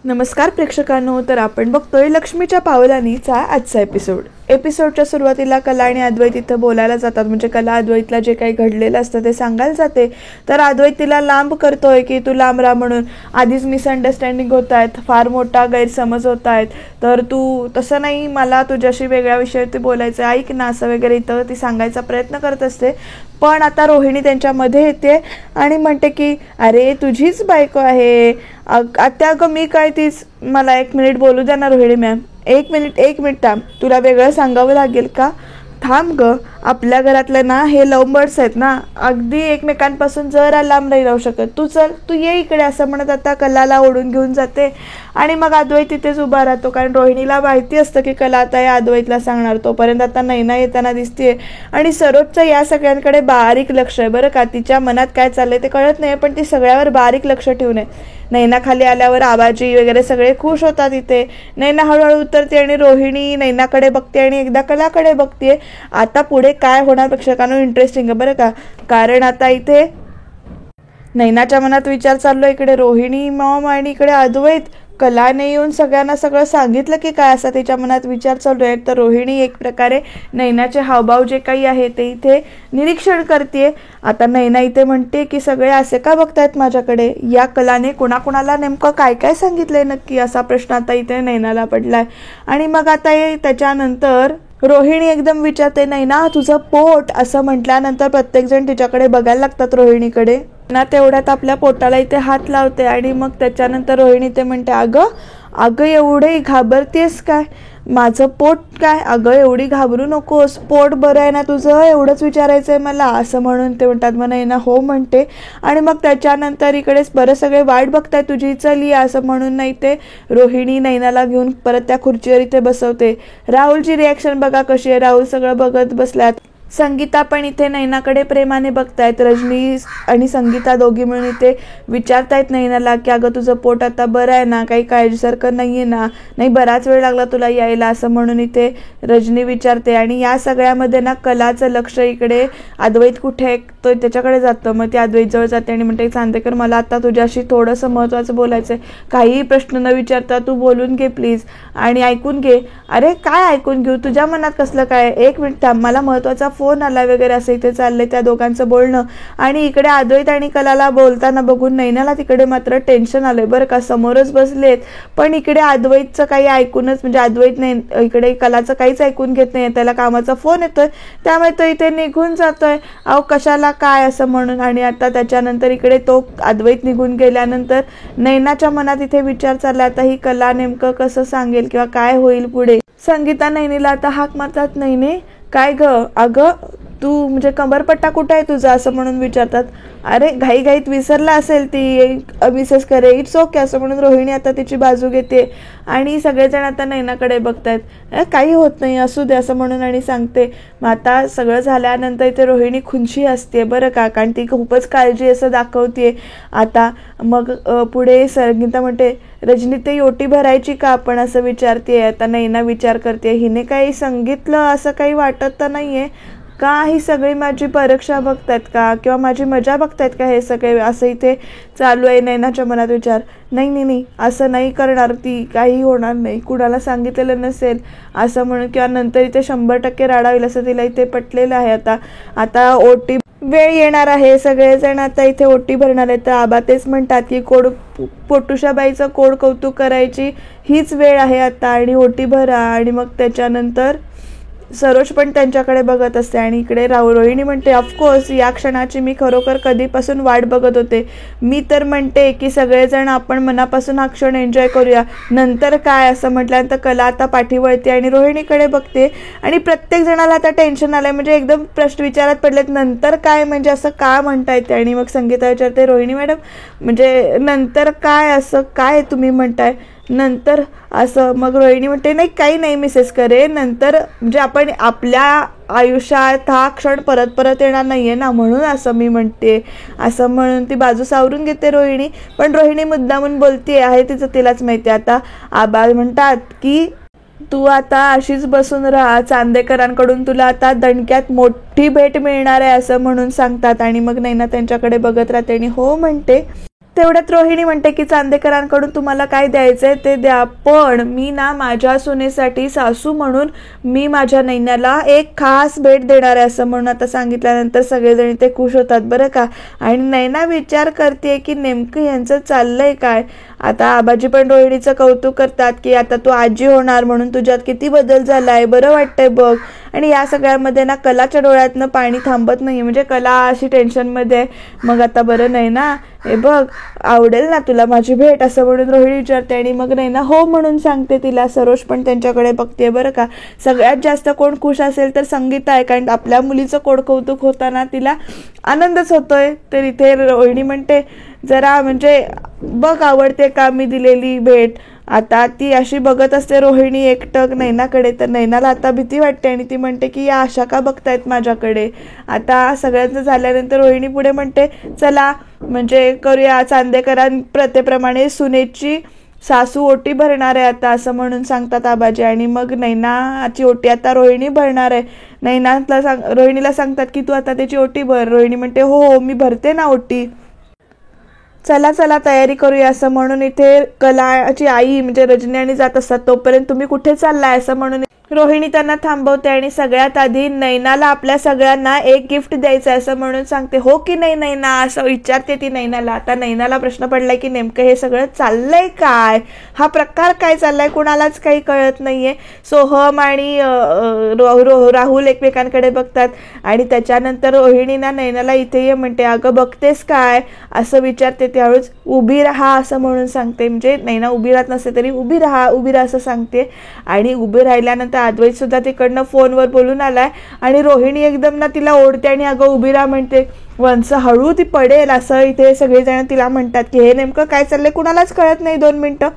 नमस्कार प्रेक्षकांनो, तर आपण बघतोय लक्ष्मीच्या पावलांनीचा आजचा एपिसोडच्या सुरुवातीला कला आणि अद्वैत इथं बोलायला जातात. म्हणजे कला अद्वैतला जे काही घडलेलं असतं ते सांगायला जाते. तर अद्वैत तिला लांब करतोय की तू लांब राहा म्हणून. आधीच मिसअंडरस्टँडिंग होत आहेत, फार मोठा गैरसमज होत आहेत, तर तू तसं नाही, मला तुझ्याशी वेगळ्या विषयावरती बोलायचं, ऐक ना, असं वगैरे इथं ती सांगायचा प्रयत्न करत असते. पण आता रोहिणी त्यांच्यामध्ये येते आणि म्हणते की अरे तुझीच बायको आहे आत्या, अगं मी काय तीच, मला 1 मिनिट बोलू द्या ना रोहिणी मॅम, 1 मिनिट थांब, तुला वेगळं सांगावं लागेल का? थांब ग, आपल्या घरातलं ना हे लव्ह बर्ड्स आहेत ना, अगदी एकमेकांपासून जरा लांब नाही राहू शकत, तू चल, तू ये इकडे, असं म्हणत आता कलाला ओढून घेऊन जाते. आणि मग अद्वैत तिथेच उभा राहतो, कारण रोहिणीला माहिती असतं की कला आता या अद्वैतला सांगणार. तोपर्यंत आता नैना येताना दिसते आणि सरोजचं या सगळ्यांकडे बारीक लक्ष आहे बरं का. तिच्या मनात काय चाललंय ते कळत नाही, पण ती सगळ्यावर बारीक लक्ष ठेवून आहे. नैना खाली आल्यावर आबाजी वगैरे सगळे खुश होतात इथे. नैना हळूहळू उतरते आणि रोहिणी नैनाकडे बघते आणि एकदा कलाकडे बघते. आता पुढे काय होणार प्रेक्षकांनो, इंटरेस्टिंग आहे बरं का. कारण आता इथे नैनाच्या मनात विचार चाललो, इकडे रोहिणी मॉम आणि इकडे अद्वैत. कलाने येऊन सगळ्यांना सगळं सांगितलं की काय, असा तिच्या मनात विचार चालू आहे. तर रोहिणी एक प्रकारे नैनाचे हावभाव जे काही आहे ते इथे निरीक्षण करते. आता नैना इथे म्हणते की सगळे असे का बघतायत माझ्याकडे, या कलाने कुणाकुणाला नेमकं काय काय सांगितलंय नक्की, असा प्रश्न आता इथे नैनाला पडलाय. आणि मग आता त्याच्यानंतर रोहिणी एकदम विचारते, नैना तुझं पोट, असं म्हटल्यानंतर प्रत्येकजण तिच्याकडे बघायला लागतात रोहिणीकडे. ना तेवढ्यात आपल्या पोटाला इथे हात लावते आणि मग त्याच्यानंतर रोहिणी ते म्हणते, अगं एवढे घाबरतेस काय, माझं पोट काय, अगं एवढी घाबरू नकोस, पोट बरं आहे ना तुझं, एवढंच विचारायचं आहे मला, असं म्हणून ते म्हणतात. मग नैना हो म्हणते आणि मग त्याच्यानंतर इकडेच बरं सगळे वाट बघताय तुझी, चल या, असं म्हणून नाही ते रोहिणी नैनाला घेऊन परत त्या खुर्चीवर इथे बसवते. राहुलची रिॲक्शन बघा कशी आहे, राहुल सगळं बघत बसल्यात. संगीता पण इथे नैनाकडे प्रेमाने बघतायत. रजनी आणि संगीता दोघी मिळून इथे विचारतायत नैनाला की अगं तुझं पोट आता बरं आहे ना, काही काळजीसारखं नाही आहे ना, नाही बराच वेळ लागला तुला यायला, असं म्हणून इथे रजनी विचारते. आणि या सगळ्यामध्ये ना कलाचं लक्ष इकडे अद्वैत कुठे आहे तो त्याच्याकडे जातं. मग ती अद्वैत जवळ जाते आणि म्हणते, चांदेकर मला आता तुझ्याशी थोडंसं महत्त्वाचं बोलायचं आहे, काहीही प्रश्न न विचारता तू बोलून घे प्लीज आणि ऐकून घे. अरे काय ऐकून घेऊ, तुझ्या मनात कसलं काय, 1 मिनिट थांब, मला महत्त्वाचा फोन आला वगैरे, असं इथे चाललंय त्या दोघांचं बोलणं. आणि इकडे अद्वैत आणि कलाला बोलताना बघून नैनाला तिकडे मात्र टेन्शन आलंय बरं का. समोरच बसलेत पण इकडे अद्वैतचं काही ऐकूनच, म्हणजे अद्वैत नाही इकडे कलाचं काहीच ऐकून घेत नाही, त्याला कामाचा फोन येतोय त्यामुळे तो इथे निघून जातोय, अहो कशाला काय, असं म्हणून. आणि आता त्याच्यानंतर इकडे तो अद्वैत निघून गेल्यानंतर नैनाच्या मनात इथे विचार चालला, आता ही कला नेमकं कसं सांगेल किंवा काय होईल पुढे. संगीता नैनीला आता हाक मारतात, नैने काय ग, अगं तू म्हणजे कमरपट्टा कुठं आहे तुझा, असं म्हणून विचारतात. अरे घाईघाईत विसरला असेल ती मिसेस करे, इट्स ओके, असं म्हणून रोहिणी आता तिची बाजू घेते. आणि सगळेजण आता नैनाकडे बघतायत, काही होत नाही असू दे, असं म्हणून आणि सांगते. मग आता सगळं झाल्यानंतर इथे रोहिणी खुनशी असते बरं का, कारण ती खूपच काळजी असं दाखवते. आता मग पुढे संगीता म्हणते, रजनी ते ओटी भरायची का आपण, असं विचारते. आता नैना विचार करते, हिने काही सांगितलं असं काही वाटत तर नाहीये का, ही सगळी माझी परीक्षा बघतायत का किंवा माझी मजा बघतायत का हे सगळे, असं इथे चालू आहे नैनाच्या मनात विचार. नाही असं नाही करणार ती, काही होणार नाही, कुणाला सांगितलेलं नसेल असं म्हणून, किंवा नंतर इथे 100% राडा होईल असं तिला इथे पटलेलं आहे. आता ओटी वेळ येणार आहे, सगळेजण आता इथे ओटी भरणार आहेत. तर आबा तेच म्हणतात की पोटुशाबाईचं कोड कौतुक करायची हीच वेळ आहे आता आणि ओटी भरा. आणि मग त्याच्यानंतर सरोज पण त्यांच्याकडे बघत असते आणि इकडे रोहिणी म्हणते, ऑफकोर्स या क्षणाची मी खरोखर कधीपासून वाट बघत होते, मी तर म्हणते की सगळेजण आपण मनापासून हा क्षण एन्जॉय करूया, नंतर काय, असं म्हटल्यानंतर कला आता पाठी वळते आणि रोहिणीकडे बघते. आणि प्रत्येक जणाला आता टेन्शन आलंय, म्हणजे एकदम प्रश्न विचारात पडलेत, नंतर काय म्हणजे असं का म्हणता येते. आणि मग संगीता विचारते, रोहिणी मॅडम म्हणजे नंतर काय, असं काय तुम्ही म्हणताय नंतर, असं. मग रोहिणी म्हणते, नाही काही नाही मिसेस करे, नंतर म्हणजे आपण आपल्या आयुष्यात हा क्षण परत परत येणार नाहीये ना, म्हणून असं मी म्हणते, असं म्हणून ती बाजू सावरून घेते रोहिणी. पण रोहिणी मुद्दामून बोलते आहे तिचं तिलाच माहिती. आता आबा म्हणतात की तू आता अशीच बसून राहा, चांदेकरांकडून तुला आता दणक्यात मोठी भेट मिळणार आहे, असं म्हणून सांगतात. आणि मग नैना त्यांच्याकडे बघत राहते आणि हो म्हणते. तेवढ्यात रोहिणी म्हणते की चांदेकरांकडून तुम्हाला काय द्यायचंय ते द्या, पण मी ना माझ्या सुनेसाठी सासू म्हणून मी माझ्या नैनाला एक खास भेट देणार आहे असं म्हणून आता सांगितल्यानंतर सगळेजण ते खुश होतात बरं का. आणि नैना विचार करते की नेमकं यांचं चाललंय काय. आता आबाजी पण रोहिणीचं कौतुक करतात की आता तू आजी होणार म्हणून तुझ्यात किती बदल झालाय, बरं वाटतंय बघ. आणि या सगळ्यामध्ये ना कलाच्या डोळ्यातनं पाणी थांबत नाही, म्हणजे कला अशी टेन्शनमध्ये. मग आता बरं नाही ना, हे बघ आवडेल ना तुला माझी भेट असं म्हणून रोहिणी विचारते. आणि मग नाही ना हो म्हणून सांगते तिला. सरोज पण त्यांच्याकडे बघते बरं का. सगळ्यात जास्त कोण खुश असेल तर संगीता आहे, कारण आपल्या मुलीचं कोड कौतुक होताना तिला आनंदच होतोय. तर इथे रोहिणी म्हणते जरा म्हणजे बघ आवडते का मी दिलेली भेट. आता ती अशी बघत असते रोहिणी एकटक नैनाकडे. तर नैनाला आता भीती वाटते आणि ती म्हणते की या आशा का बघतायत माझ्याकडे. आता सगळ्यांचं झाल्यानंतर रोहिणी पुढे म्हणते चला म्हणजे करूया चांदेकरां प्रथेप्रमाणे सुनेची सासू ओटी भरणार आहे आता असं म्हणून सांगतात आबाजी. आणि मग नैनाची ओटी आता रोहिणी भरणार आहे. रोहिणीला सांगतात की तू आता त्याची ओटी भर. रोहिणी म्हणते हो हो मी भरते ना ओटी, चला चला तयारी करूया असं म्हणून इथे कलाची आई म्हणजे रजनी आणि जात असतात. तोपर्यंत तुम्ही कुठे चाललाय असं म्हणून रोहिणी त्यांना थांबवते आणि सगळ्यात आधी नैनाला आपल्या सगळ्यांना एक गिफ्ट द्यायचं आहे असं म्हणून सांगते. हो की नाही नैना असं विचारते ती नैनाला. आता नैनाला प्रश्न पडलाय की नेमकं हे सगळं चाललंय काय, हा प्रकार काय चाललाय, कुणालाच काही कळत नाहीये. सोहम आणि राहुल एकमेकांकडे बघतात आणि त्याच्यानंतर रोहिणीना नैनाला इथे ये म्हणते. अगं बघतेस काय असं विचारते. त्यावेळेस उभी राहा असं म्हणून सांगते. म्हणजे नैना उभी राहत नसते तरी उभी राहा असं सांगते. आणि उभी राहिल्यानंतर अद्वैत सुद्धा तिकडनं फोनवर बोलून आलाय आणि रोहिणी एकदम ना तिला ओढते आणि अगं उभी राहा म्हणते. वंस हळू ती पडेल असं इथे सगळेजण तिला म्हणतात की हे नेमकं काय चाललंय कुणालाच कळत नाही. 2 मिनिटं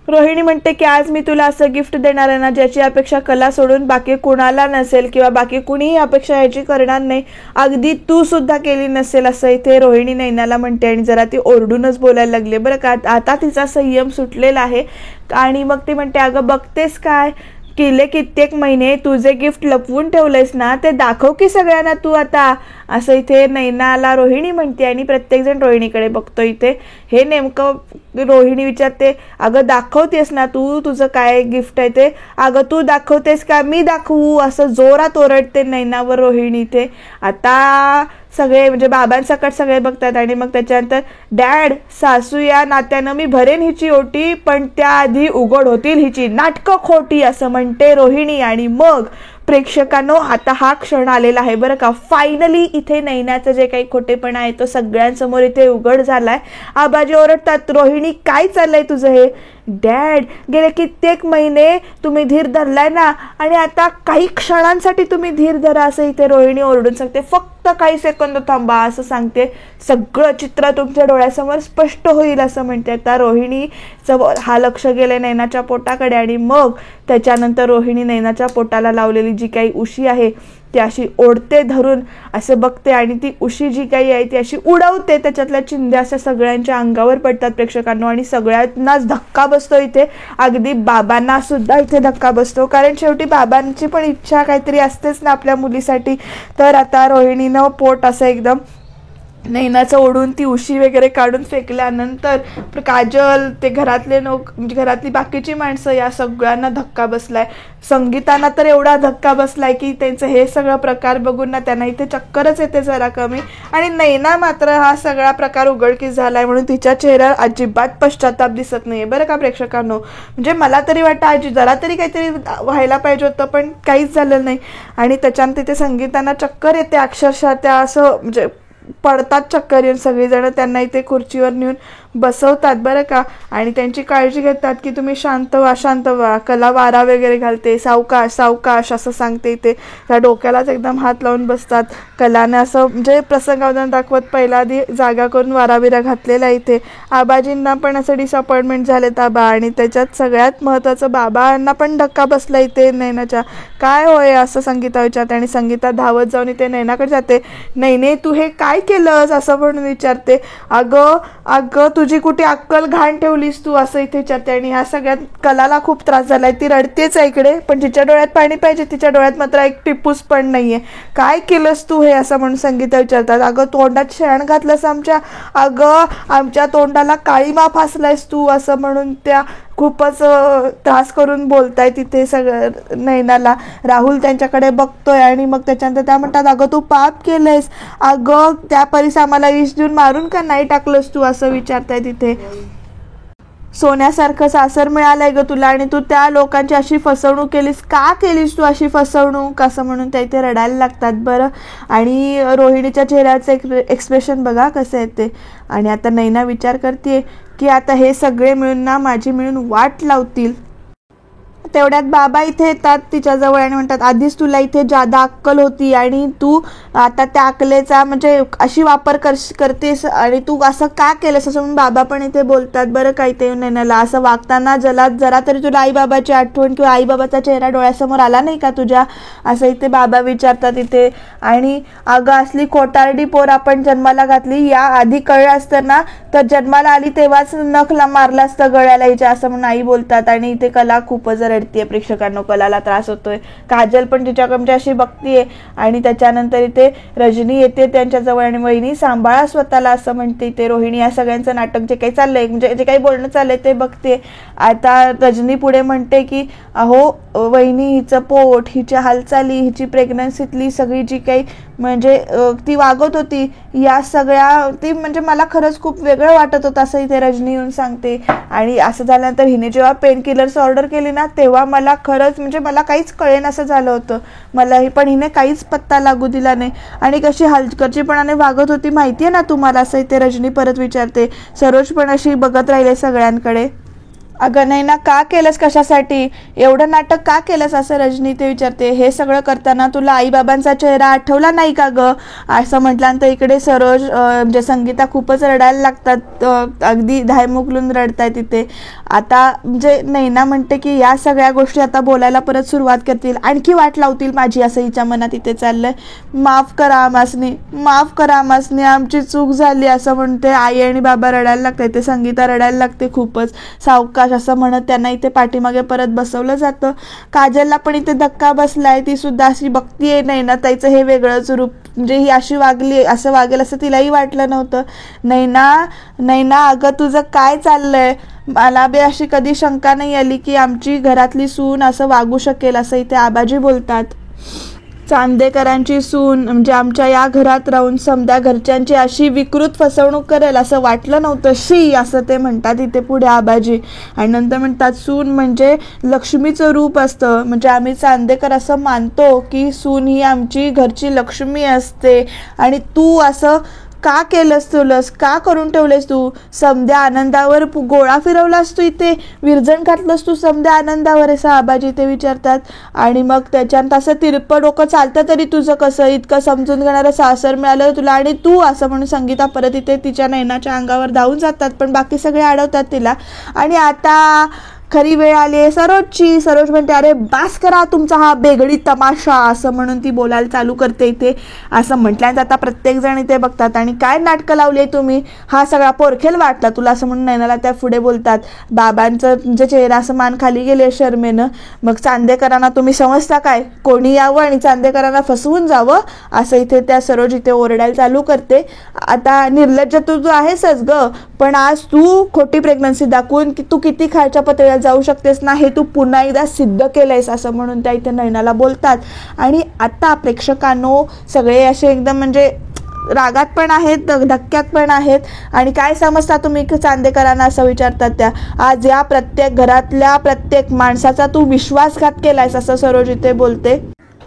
रोहिणी म्हणते की आज मी तुला असं गिफ्ट देणार आहे ना ज्याची अपेक्षा कला सोडून बाकी कुणाला नसेल किंवा बाकी कुणीही अपेक्षा याची करणार नाही, अगदी तू सुद्धा केली नसेल असं इथे रोहिणी नैनाला म्हणते. आणि जरा ती ओरडूनच बोलायला लागले बरं का. आता तिचा संयम सुटलेला आहे. आणि मग ती म्हणते अगं बघतेस काय, गेले कित्येक महिने तुझे गिफ्ट लपवून ठेवलेस ना ते दाखव की सगळ्यांना तू आता असं इथे नैनाला रोहिणी म्हणते. आणि प्रत्येकजण रोहिणीकडे बघतो. इथे हे नेमकं रोहिणी विचारते अगं दाखवतेस ना तू तुझं काय गिफ्ट आहे ते, अगं तू दाखवतेस का मी दाखवू असं जोरात ओरडते नैनावर रोहिणी. इथे आता सगळे म्हणजे बाबांसकट सगळे बघतात. आणि मग त्याच्यानंतर डॅड सासू या नात्यानं मी भरेन हिची ओटी, पण त्याआधी उघड होतील हिची नाटकं खोटी असं म्हणते रोहिणी. आणि मग प्रेक्षकांनो आता हा क्षण आलेला आहे बरं का. फायनली इथे नैनाचं जे काही खोटेपणा आहे तो सगळ्यांसमोर इथे उघड झालाय. आबाजी ओरडतात रोहिणी काय चाललंय तुझं हे. डॅड गेले कित्येक महिने तुम्ही धीर धरलाय ना आणि आता काही क्षणांसाठी तुम्ही धीर धरा असं इथे रोहिणी ओरडून सांगते. फक्त काही सेकंद थांबा असं सांगते. सगळं चित्र तुमच्या डोळ्यासमोर स्पष्ट होईल असं म्हणते. आता रोहिणीचं हा लक्ष गेले नैनाच्या पोटाकडे. आणि मग त्याच्यानंतर रोहिणी नैनाच्या पोटाला लावलेली जी काही उशी आहे ती अशी ओढते धरून असं बघते आणि ती उशी जी काही आहे ती अशी उडवते. त्याच्यातल्या चिंध्या अशा सगळ्यांच्या अंगावर पडतात प्रेक्षकांना आणि सगळ्यांनाच धक्का बसतो इथे. अगदी बाबांना सुद्धा इथे धक्का बसतो, कारण शेवटी बाबांची पण इच्छा काहीतरी असतेच ना आपल्या मुलीसाठी. तर आता रोहिणीनं पोट असं एकदम नैनाचं ओढून ती उशी वगैरे काढून फेकल्यानंतर काजल ते घरातले म्हणजे घरातली बाकीची माणसं या सगळ्यांना धक्का बसलाय. संगीताना तर एवढा धक्का बसलाय की त्यांचं हे सगळं प्रकार बघून ना त्यांना इथे चक्करच येते जरा कमी. आणि नैना मात्र हा सगळा प्रकार उघडकीस झालाय म्हणून तिच्या चेहऱ्यावर अजिबात पश्चाताप दिसत नाहीये बरं का प्रेक्षकांनो. म्हणजे मला तरी वाटतं आजी जरा तरी काहीतरी व्हायला पाहिजे होतं पण काहीच झालं नाही. आणि त्याच्यानंतर तिथे संगीताना चक्कर येते अक्षरशः. त्या असं म्हणजे पडतात चक्कर येऊन. सगळीजण त्यांना इथे खुर्चीवर नेऊन बसवतात बरं का. आणि त्यांची काळजी घेतात की तुम्ही शांत व्हा. कला वारा वगैरे घालते. सावकाश असं सांगते. इथे त्या डोक्यालाच एकदम हात लावून बसतात. कलाने असं म्हणजे प्रसंगावधान दाखवत पहिला आधी जागा करून वाराविरा घातलेला. इथे आबाजींना पण असं डिसअपॉइंटमेंट झालेत आबा. आणि त्याच्यात सगळ्यात महत्त्वाचं बाबांना पण धक्का बसला इथे नैनाच्या. काय होय असं संगीता विचारते. आणि संगीता धावत जाऊन इथे नैनाकडे जाते. नैने तू हे काय केलंस असं म्हणून विचारते. अगं तुझी कुठे अक्कल घाण ठेवलीस तू, असं इथे विचारते. आणि ह्या सगळ्यात कलाला खूप त्रास झालाय. ती रडतेच आहे इकडे, पण तिच्या डोळ्यात पाणी पाहिजे. तिच्या डोळ्यात मात्र एक टिपूस पण नाहीये. काय केलंस तू हे, असं म्हणून संगीता विचारतात. अगं तोंडात शेण घातलंस आमच्या, अगं आमच्या तोंडाला काळीमा फासलायस तू, असं म्हणून त्या खूपच त्रास करून बोलताय तिथे सगळं नैनाला. राहुल त्यांच्याकडे बघतोय आणि मग त्याच्यानंतर त्या म्हणतात, अगं तू पाप केलंयस, अगं त्या परीस आम्हाला विष देऊन मारून का नाही टाकलंस तू, असं विचारताय तिथे. सोन्यासारखं सासर मिळालंय ग तुला आणि तू त्या लोकांची अशी फसवणूक केलीस, का केलीस तू अशी फसवणूक, असं म्हणून त्या इथे रडायला लागतात. बरं, आणि रोहिणीच्या चेहऱ्याचं एक्सप्रेशन बघा कसं आहे ते. आणि आता नैना विचार करते की आता हे सगळे मिळून ना माझी मिळून वाट लावतील. तेवढ्यात बाबा इथे येतात तिच्याजवळ आणि म्हणतात, आधीच तुला इथे जादा अक्कल होती आणि तू आता त्या अक्कलेचा म्हणजे अशी वापर करतेस आणि तू असं का केलंस, असं म्हणून बाबा पण इथे बोलतात. बरं काही ते नैनाला असं वागताना जरा तरी तुला आईबाबाची आठवण किंवा आईबाबाचा चेहरा डोळ्यासमोर आला नाही का तुझ्या, असं इथे बाबा विचारतात इथे. आणि अगं असली खोटारडी पोर आपण जन्माला घातली, या आधी कळलं असतं ना तर जन्माला आली तेव्हाच नखला मारलं असतं गळ्याला हिच्या, असं म्हणून आई बोलतात. आणि इथे कला खूपच रडतीये. प्रेक्षकांना कलाला त्रास होतोय. काजल पण तिच्याकडे म्हणजे अशी बघतीये. आणि त्याच्यानंतर इथे रजनी येते त्यांच्याजवळ आणि वहिनी सांभाळा स्वतःला, असं म्हणते. इथे रोहिणी या सगळ्यांचं नाटक जे काही चाललंय म्हणजे जे काही बोलणं चाललंय ते बघते. आता रजनी पुढे म्हणते की अहो वहिनी, हिचं पोट, हिच्या हालचाली, हिची प्रेग्नन्सीतली सगळी जी काही म्हणजे ती वागत होती या सगळ्या, ती म्हणजे मला खरंच खूप वेगळं वाटत होतं, असं इथे रजनी येऊन सांगते. आणि असं झाल्यानंतर हिने जेव्हा पेन किलर्स ऑर्डर केली ना तेव्हा मला खरंच म्हणजे मला काहीच कळेन असं झालं होतं मला. पण हिने काहीच पत्ता लागू दिला नाही आणि कशी हलगर्जीपणाने वागत होती माहितीये ना तुम्हाला, असं इथे रजनी परत विचारते. सरोज पण अशी बघत राहिले सगळ्यांकडे. अगं नाही ना, का केलंस, कशासाठी एवढं नाटक का केलंस, असं रजनी ते विचारते. हे सगळं करताना तुला आईबाबांचा चेहरा आठवला नाही का ग, असं म्हटल्यानंतर इकडे सरोज म्हणजे संगीता खूपच रडायला लागतात. अगदी धायमुकलून रडताय तिथे. आता म्हणजे नैना म्हणते की या सगळ्या गोष्टी आता बोलायला परत सुरुवात करतील, आणखी वाट लावतील माझी, असं हिच्या मनात इथे चाललंय. माफ करा आमासनी, माफ करा आमासनी, आमची चूक झाली, असं म्हणते. आई आणि बाबा रडायला लागतात. ते संगीता रडायला लागते खूपच. सावकाश असं म्हणत त्यांना इथे पाठीमागे परत बसवलं जातं. काजलला पण इथे धक्का बसलाय. ती सुद्धा अशी बघतीये नैना ताईचं हे वेगळंच रूप, म्हणजे ही अशी वागली, असं वागेल असं तिलाही वाटलं नव्हतं. नैना अगं तुझं काय चाललंय, मला बी अशी कधी शंका नाही आली की आमची घरातली सून असं वागू शकेल, असं इथे आबाजी बोलतात. चांदेकरांची सून म्हणजे आमच्या या घरात राहून समद्या घरच्यांची अशी विकृत फसवणूक करेल असं वाटलं नव्हतं, शी, असं ते म्हणतात इथे पुढे आबाजी. आणि नंतर म्हणतात सून म्हणजे लक्ष्मीचं रूप असतं, म्हणजे आम्ही चांदेकर असं मानतो की सून ही आमची घरची लक्ष्मी असते आणि तू असं का केलंस, तुलस का करून ठेवलेस तू, समद्या आनंदावर गोळा फिरवलास तू, इथे विरजण घातलंस तू समद्या आनंदावर, असं आबाजी ते विचारतात. आणि मग त्याच्यात असं तिरपं डोकं चालतं तरी तुझं कसं, इतकं समजून घेणारं सासर मिळालं तुला आणि तू, असं म्हणून संगीता परत इथे तिच्या नैनाच्या अंगावर धावून जातात. पण बाकी सगळे अडवतात तिला. आणि आता खरी वेळ आली आहे सरोजची. सरोज म्हणते, अरे बास करा तुमचा हा बेगडी तमाशा, असं म्हणून ती बोलायला चालू करते इथे. असं म्हटल्यानंतर आता प्रत्येक जण इथे बघतात. आणि काय नाटकं लावली तुम्ही, हा सगळा पोरखेल वाटला तुला, असं म्हणून नैनाला त्या पुढे बोलतात. बाबांचं म्हणजे चेहरा असं मान खाली गेले शर्मेनं. मग चांदेकरांना तुम्ही समजता काय, कोणी यावं आणि चांदेकरांना फसवून जावं, असं इथे त्या सरोज इथे ओरडायला चालू करते. आता निर्लज्ज तू आहेसच ग, पण आज तू खोटी प्रेग्नन्सी दाखवून की तू किती खालच्या पातळीला जाऊ शकतेस ना, हे तू पुन्हा एकदा सिद्ध केलंयस, असं म्हणून त्या इथे नैनाला बोलतात. आणि आता प्रेक्षकांनो सगळे असे एकदम म्हणजे रागात पण आहेत, धक्क्यात पण आहेत. आणि काय समजता तुम्ही चांदेकरांना, असं विचारतात त्या. आज या प्रत्येक घरातल्या प्रत्येक माणसाचा तू विश्वासघात केलायस, असं सरोज इथे बोलते.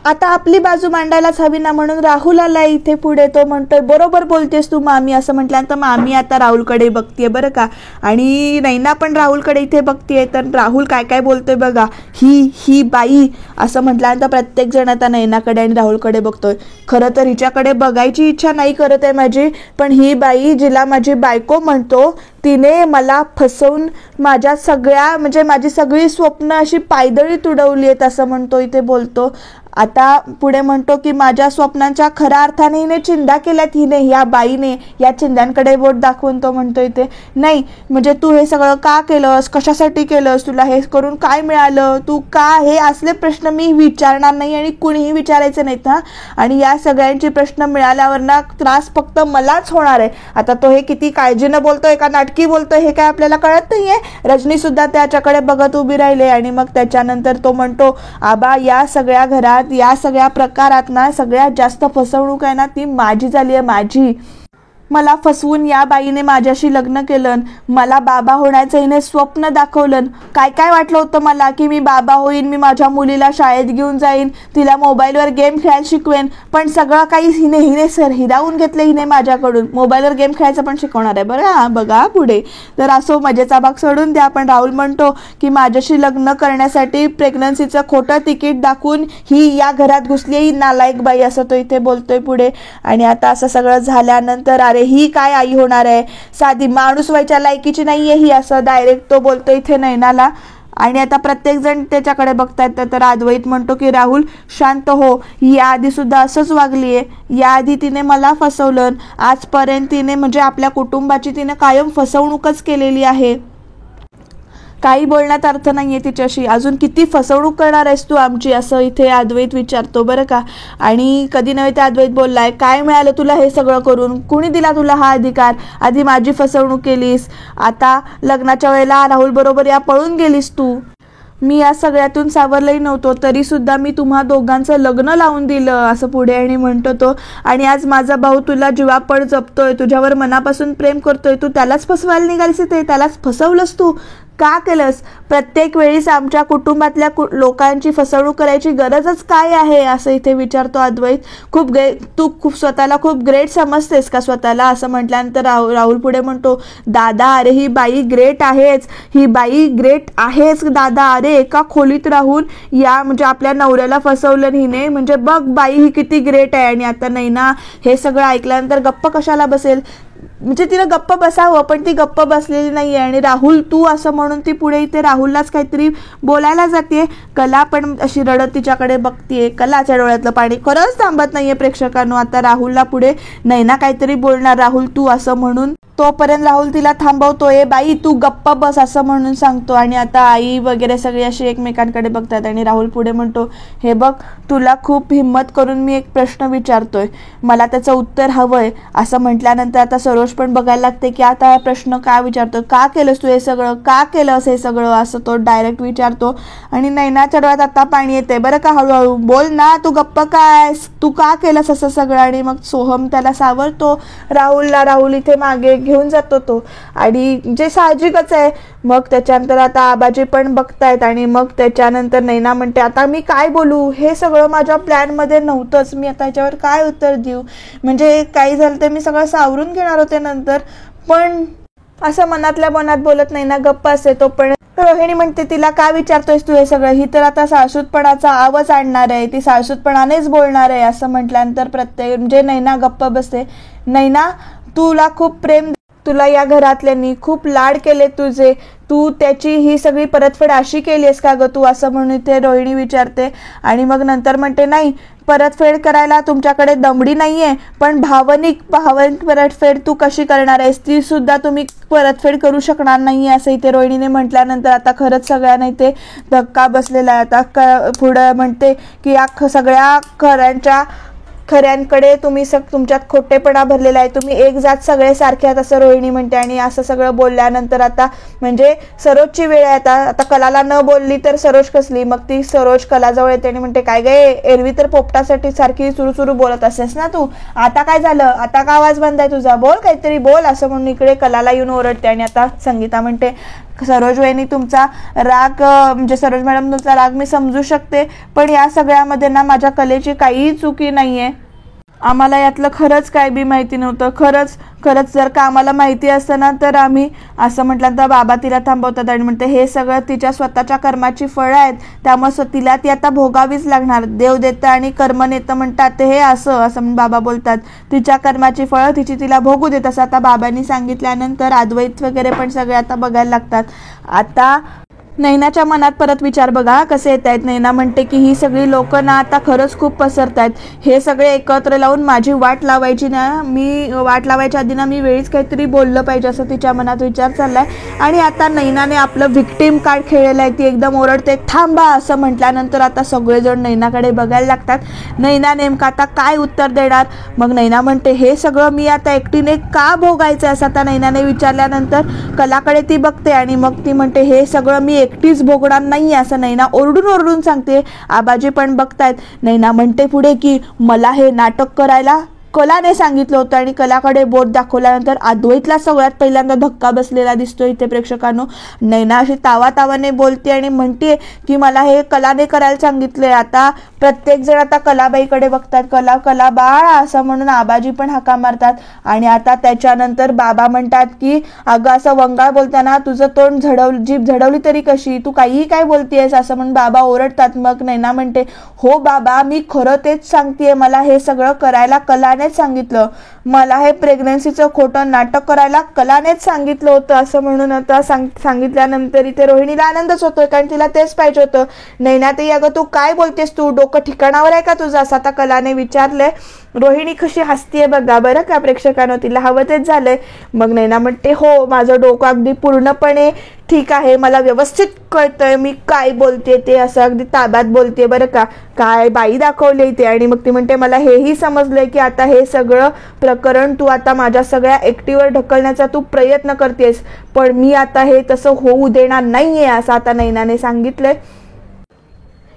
आता आपली बाजू मांडायलाच हवी ना, म्हणून राहुल आला इथे पुढे. तो म्हणतोय, बरोबर बोलतेस तू मामी, असं म्हटल्यानंतर मामी आता राहुलकडे बघतीये बरं का. आणि नैना पण राहुलकडे इथे बघतीये. तर राहुल काय काय बोलतोय बघा, ही बाई, असं म्हटल्यानंतर प्रत्येक जण आता नैनाकडे आणि राहुलकडे बघतोय. खरं तर हिच्याकडे बघायची इच्छा नाही करत आहे माझी, पण ही बाई जिला माझी बायको म्हणतो तिने मला फसवून माझ्या सगळ्या म्हणजे माझी सगळी स्वप्न अशी पायदळी तुडवली आहेत असं म्हणतो इथे बोलतो. आता पुढे म्हणतो की माझ्या स्वप्नांच्या खऱ्या अर्थाने हिने चिंध्या केल्यात, हिने या बाईने. या चिंध्यांकडे बोट दाखवून तो म्हणतो इथे, नाही म्हणजे तू हे सगळं का केलंस, कशासाठी केलंस, तुला हे करून काय मिळालं, तू का, हे असले प्रश्न मी विचारणार नाही आणि कुणीही विचारायचे नाहीत हा. आणि या सगळ्यांची प्रश्न मिळाल्यावर ना त्रास फक्त मलाच होणार आहे. आता तो हे किती काळजीनं बोलतोय का नाटकी बोलतोय हे काय आपल्याला कळत नाहीये. रजनी सुद्धा त्याच्याकडे बघत उभी राहिली आणि मग त्याच्यानंतर तो म्हणतो, आबा या सगळ्या घरात या सगळ्या प्रकारात ना सगळ्यात जास्त फसवणूक आहे ना ती माझी झाली आहे, माझी. मला फसवून या बाईने माझ्याशी लग्न केलं, मला बाबा होण्याचं हिने स्वप्न दाखवलं. काय काय वाटलं होतं मला की मी बाबा होईन, मी माझ्या मुलीला शाळेत घेऊन जाईन, तिला मोबाईलवर गेम खेळायला शिकवेन, पण सगळं काही हिने हिरावून घेतलं हिने माझ्याकडून. मोबाईलवर गेम खेळायचं पण शिकवणार आहे बरं, हा बघा पुढे. तर असो मजेचा भाग सोडून द्या. पण राहुल म्हणतो की माझ्याशी लग्न करण्यासाठी प्रेग्नन्सीचं खोटं तिकीट दाखवून ही या घरात घुसली, ही नालायक बाई असं तो इथे बोलतोय पुढे. आणि आता असं सगळं झाल्यानंतर अरे ही काय आई होणार आहे, साधी माणूस व्हायच्या लायकीची नाहीये ही, असं डायरेक्ट तो बोलतो इथे नैनाला. आणि आता प्रत्येक जण त्याच्याकडे बघतायत. तर अद्वैत म्हणतो की राहुल शांत हो, ही आधी सुद्धा असंच वागलीये, याआधी तिने मला फसवलं, आजपर्यंत तिने म्हणजे आपल्या कुटुंबाची तिने कायम फसवणूकच केलेली आहे, काही बोलण्यात अर्थ नाहीये तिच्याशी, अजून किती फसवणूक करणार आहेस तू आमची, असं इथे अद्वैत विचारतो बरं का. आणि कधी नव्हे ते अद्वैत बोललाय, काय मिळालं तुला हे सगळं करून, कुणी दिला तुला हा अधिकार, आधी माझी फसवणूक केलीस, आता लग्नाच्या वेळेला राहुल बरोबर या पळून गेलीस तू, मी या सगळ्यातून सावरलंही नव्हतो तरी सुद्धा मी तुम्हा दोघांचं लग्न लावून दिलं, असं पुढे आणि म्हणतो तो. आणि आज माझा भाऊ तुला जीवापड जपतोय, तुझ्यावर मनापासून प्रेम करतोय, तू त्यालाच फसवायला निघालीस, ते त्यालाच फसवलंस तू, का केलंस, प्रत्येक वेळीस आमच्या कुटुंबातल्या लोकांची फसवणूक करायची गरजच काय आहे, असं इथे विचारतो अद्वैत. तू खूप स्वतःला खूप ग्रेट समजतेस का स्वतःला, असं म्हटल्यानंतर राहुल पुढे म्हणतो, दादा अरे ही बाई ग्रेट आहेच, ही बाई ग्रेट आहेच दादा, अरे एका खोलीत राहून या म्हणजे आपल्या नवऱ्याला फसवलं हिने, म्हणजे बघ बाई ही किती ग्रेट आहे. आणि आता नैना हे सगळं ऐकल्यानंतर गप्प कशाला बसेल, म्हणजे तिला गप्प बसावं पण ती गप्प बसलेली नाहीये. आणि राहुल तू असं म्हणून ती पुढे इथे राहुललाच काहीतरी बोलायला जाते. कला पण अशी रडत तिच्याकडे बघतीये, कलाच्या डोळ्यातलं पाणी खरंच थांबत नाहीये प्रेक्षकांनो. आता राहुलला पुढे नैना काहीतरी बोलणार, राहुल तू असं म्हणून, तोपर्यंत राहुल तिला थांबवतोय, बाई तू गप्प बस असं म्हणून सांगतो. आणि आता आई वगैरे सगळी अशी एकमेकांकडे बघतात आणि राहुल पुढे म्हणतो, हे बघ तुला खूप हिम्मत करून मी एक प्रश्न विचारतोय, मला त्याचं उत्तर हवंय, असं म्हटल्यानंतर आता सरोज पण बघायला लागते की आता हा प्रश्न का विचारतो, का केलंस तू हे सगळं, का केलंस हे सगळं, असं तो डायरेक्ट विचारतो. आणि नैनाच्या डोळ्यात आता पाणी येते बरं का, हळूहळू बोल ना तू गप्प काय, तू का केलंस असं सगळं. आणि मग सोहम त्याला सावरतो राहुलला, राहुल इथे मागे घेऊन जातो तो, आणि जे साहजिकच आहे. मग त्याच्यानंतर आता आबाजी पण बघतायत आणि मग त्याच्यानंतर नैना म्हणते, आता मी काय बोलू, हे सगळं माझ्या प्लॅनमध्ये नव्हतंच, मी आता याच्यावर काय उत्तर देऊ, म्हणजे काही झालं तर मी सगळं सावरून घेणार होते नंतर, पण असं मनातल्या मनात बोलत नाही ना, गप्प असते तो. पण रोहिणी म्हणते, तिला का विचारतोयस तू हे सगळं, ही तर आता साळसूतपणाचा आवाज आणणार आहे, ती साळसूतपणानेच बोलणार आहे, असं म्हटल्यानंतर प्रत्येक म्हणजे नैना गप्प बसते. नैना तुला खूप प्रेम, तुला या घरातल्यांनी खूप लाड केले तुझे, तू त्याची ही सगळी परतफेड अशी केली आहेस का ग तू, असं म्हणून ते रोहिणी विचारते. आणि मग नंतर म्हणते, नाही परतफेड करायला तुमच्याकडे दमडी नाहीये, पण भावनिक परतफेड तू कशी करणार आहेस, ती सुद्धा तुम्ही परतफेड करू शकणार नाहीये, असं इथे रोहिणीने म्हटल्यानंतर आता खरंच सगळ्यांना इथे धक्का बसलेला आहे. आता पुढं म्हणते की या सगळ्या खऱ्यांकडे तुम्ही तुमच्यात खोटेपणा भरलेला आहे, तुम्ही एक जात सगळे सारखे आहात, असं रोहिणी म्हणते. आणि असं सगळं बोलल्यानंतर आता म्हणजे सरोजची वेळ आहे. आता कलाला न बोलली तर सरोज कसली, मग ती सरोज कलाजवळ येते आणि म्हणते, काय गे एरवी तर पोपटासाठी सारखी सुरू बोलत असेस ना तू, आता काय झालं, आता का आवाज बंद आहे तुझा, बोल काहीतरी बोल, असं म्हणून इकडे कलाला येऊन ओरडते. आणि आता संगीता म्हणते, सरोज वहिनी तुमचा राग म्हणजे सरोज मॅडम तुमचा राग मी समजू शकते, पण या सगळ्यामध्ये ना माझ्या कलेची काहीही चुकी नाहीये, आम्हाला यातलं खरंच काय बी माहिती नव्हतं. खरंच जर का आम्हाला माहिती असतं ना तर आम्ही असं म्हटल्यानंतर बाबा तिला थांबवतात आणि म्हणते हे सगळं तिच्या स्वतःच्या कर्माची फळं आहेत, त्यामुळे तिला ती आता भोगावीच लागणार. देव देतं आणि कर्म नेतं म्हणतात ते हे असं म्हणून बाबा बोलतात. तिच्या कर्माची फळं तिला भोगू देत असं आता बाबांनी सांगितल्यानंतर अद्वैत वगैरे पण सगळे आता बघायला लागतात. आता नैनाच्या मनात परत विचार बघा कसे येत आहेत. नैना म्हणते की ही सगळी लोक ना आता खरंच खूप पसरत आहेत. हे सगळे एकत्र लावून माझी वाट लावायची ना, मी वाट लावायच्या आधी ना मी वेळीच काहीतरी बोललं पाहिजे असं तिच्या मनात विचार चाललाय. आणि आता नैनाने आपलं व्हिक्टिम कार्ड खेळलेलं आहे. ती एकदम ओरडते थांबा असं म्हटल्यानंतर आता सगळेजण नैनाकडे बघायला लागतात. नैना नेमका आता काय उत्तर देणार. मग नैना म्हणते हे सगळं मी आता एकटीने का भोगायचं असं आता नैनाने विचारल्यानंतर कलाकडे ती बघते आणि मग ती म्हणते हे सगळं मी एकटीच भोगणार नाही असं नैना ओरडून सांगते. आबाजी पण बघतायत. नैना म्हणते पुढे की मला हे नाटक करायला कलाने सांगितलं होतं आणि कलाकडे बोट दाखवल्यानंतर अद्वैतला सगळ्यात पहिल्यांदा धक्का बसलेला दिसतो इथे प्रेक्षकांनो. नैना अशी तावातावाने बोलते आणि म्हणते की मला हे कलाने करायला सांगितलंय. आता प्रत्येक जण आता कलाबाईकडे बघतात. कला बाळ असं म्हणून आबाजी पण हाका मारतात. आणि आता त्याच्यानंतर बाबा म्हणतात की अगं असं वंगाळ बोलताना तुझं तोंड जीभ झडवली तरी कशी, तू काहीही काय बोलतेस असं म्हणून बाबा ओरडतात. मग नैना म्हणते हो बाबा मी खरं तेच सांगतेय, मला हे सगळं करायला कलाने सांगितलं, मला हे प्रेग्नन्सीचं खोटं नाटक करायला कलानेच सांगितलं होतं असं म्हणून आता सांगितल्यानंतर इथे रोहिणीला आनंदच होतोय कारण तिला तेच पाहिजे होतं. नैनाताई अगं तू काय बोलतेस, तू डोकं ठिकाणावर आहे का तुझं असं आता कलाने विचारलंय. रोहिणी कशी हसतीये बघा बरं का प्रेक्षकांनो, तिला हवं तेच झालंय. मग नैना म्हणते हो माझं डोकं अगदी पूर्णपणे ठीक आहे, मला व्यवस्थित कळतंय मी काय बोलते ते, असं अगदी ताब्यात बोलते बरं का, काय बाई दाखवले ते. आणि मग ती म्हणते मला हेही समजलंय की आता हे सगळं प्रकरण तू आता माझ्या सगळ्या एकटीवर ढकलण्याचा तू प्रयत्न करतेस, पण मी आता हे तसं होऊ देणार नाहीये असं आता नैनाने सांगितलंय.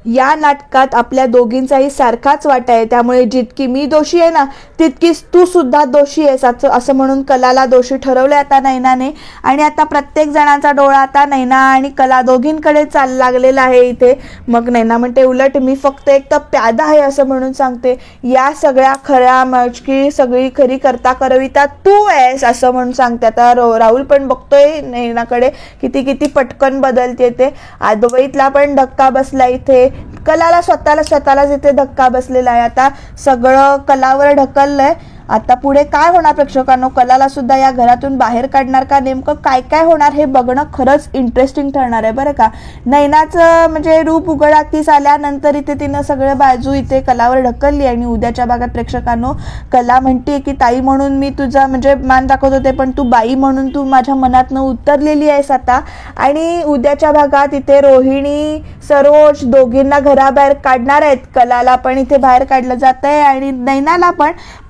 या नाटकात आपल्या दोघींचाही सारखाच वाटा आहे, त्यामुळे जितकी मी दोषी आहे ना तितकीच तू सुद्धा दोषी आहेस असं म्हणून कलाला दोषी ठरवले आता नैनाने. आणि आता प्रत्येक जणांचा डोळा आता नैना आणि कला दोघींकडे चाल लागलेला आहे इथे. मग नैना म्हणते उलट मी फक्त एक तर प्यादा आहे असं म्हणून सांगते, या सगळ्या खऱ्या मजकी सगळी खरी करता करविता तू आहेस असं म्हणून सांगते. आता राहुल पण बघतोय नैनाकडे किती पटकन बदलते ते. अद्वैतला पण धक्का बसला इथे, कलाला स्वतःलाच इथे धक्का बसलेला आहे. आता सगळं कलावर ढकललंय. आता पुढे काय होणार प्रेक्षकांनो, कलाला सुद्धा या घरातून बाहेर काढणार का, नेमकं काय होणार हे बघणं खरंच इंटरेस्टिंग ठरणार आहे बरं का. नैनाचं म्हणजे रूप उघडाकीस आल्यानंतर इथे तिनं सगळे बाजू इथे कलावर ढकलली. आणि उद्याच्या भागात प्रेक्षकांनो कला म्हणते की ताई म्हणून मी तुझा म्हणजे मान दाखवत होते, पण तू बाई म्हणून तू माझ्या मनातनं उतरलेली आहेस आता. आणि उद्याच्या भागात इथे रोहिणी सरोज दोघींना घराबाहेर काढणार आहेत. कलाला पण इथे बाहेर काढलं जात आहे आणि नैनाला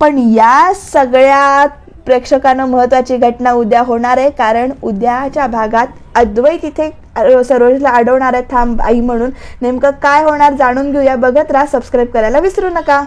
पण या सगळ्यात प्रेक्षकांना महत्वाची घटना उद्या होणार आहे, कारण उद्याच्या भागात अद्वैत इथे सरोजला अडवणार आहे थांब आई म्हणून. नेमकं काय होणार जाणून घेऊया. बघत राहा, सबस्क्राईब करायला विसरू नका.